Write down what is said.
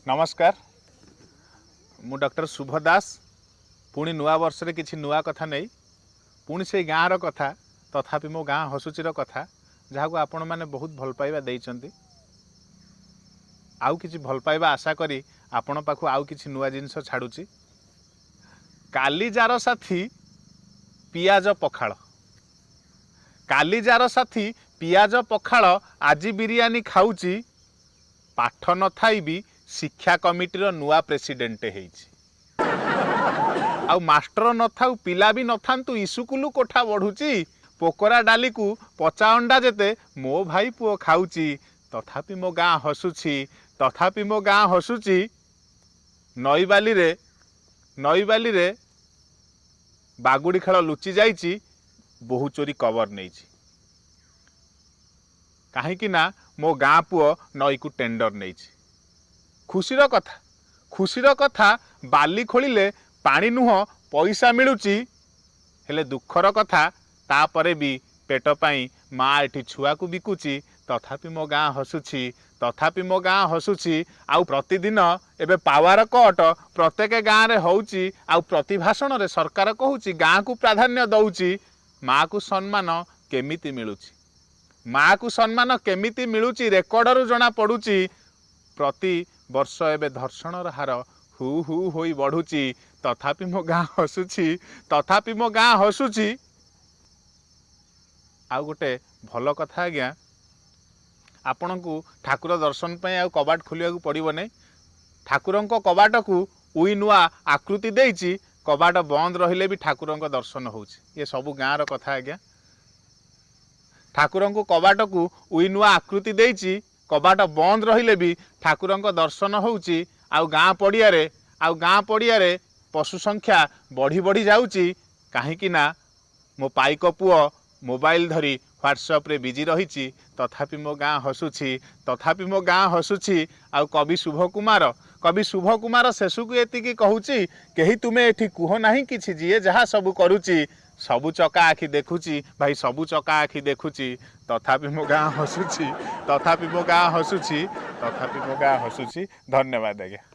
नमस्कार मु डॉक्टर शुभ दास पुणी नुआ वर्ष रे किछि नुआ कथा नहीं पुणी से गाँव कथा तथापि मो गाँ हसुचीर कथा जहाँ को आपण मैंने बहुत भल पाइबा देइचंती आउ किछि भल पाइबा आशा करी आपण पाखु आउ किछि नुआ जिनस छाड़ुची। कालीजार साथी पियाज पखाल कालीजार साथी पियाज पखाल आज बिरियानी खाऊची पाठ न थाई भी शिक्षा कमिटीर नुआ प्रेसिडेंट हेइची आउ मास्टर न थाउ पिला भी न थांतु इस्कुल कोठा बढ़ुची पोकरा डाली को पचा अंडा जेते मो भाई पुओ खाऊची तथापि मो गाँ हसुची तथापि मो गाँ हसुची। नईबाली रे बागुड़ी खेल लुचि जाइची बहु चोरी कवर नहीं कहीं ना मो गाँ पुओ नई को टेंडर नहीं। खुशीर कथा बाली खोलिले पानी नुह पैसा मिलुची हेले दुखर कथा तापरे भी पेट पाई माँ एठी छुआ को बिकुची तथापि मो गाँ हसुची तथापि मो गाँ हसुची। आउ प्रतिदिन एबे पावर कट प्रत्येक गाँव रे होउची आउ प्रतिभाषण रे सरकार कहूची गाँ को प्राधान्य दउची। माँ को सम्मान केमिति मिलुची माँ को सम्मान केमिति मिलुची रेकर्डरू जना पड़ुची। प्रति वर्ष एबे धर्षणर हार हु हु होई बढ़ुची तथापि मो गाँ हसुची तथापि मो गाँ हसुची। आउ गोटे भल कथा आज्ञा आपण को ठाकुर दर्शन पे आउ कबाट खोलिया पड़ो नहीं ठाकुर कबाट को उई नुआ आकृति देइची कबाट बंद रहिले भी ठाकुर दर्शन होउची ये सब गाँव कथा आज्ञा। ठाकुर कबाट को उई नुआ आकृति देइची कबाट बंद रहिले भी ठाकुर दर्शन होउची आउ गाँ पड़िया रे पशु संख्या बढ़ी बढ़ी जाउची कहीं ना मो पाइक पुओ मोबाइल धरी व्हाट्सएप रे बिजी रही तथापि मो गाँ हसुची तथापि मो गाँ हसुची। आउ कवि शुभ कुमार शेषु को एतिकी कहूची केही तुमे एठी कुह नाही किछि जिए जहा सबु करूची सबु चका आखि देखुची भाई सबु चका आखि देखुची तथापि मो गाँ हसुची तथापि मो गाँ हसुची तथापि मो गाँ हसुची। धन्यवाद आज्ञा।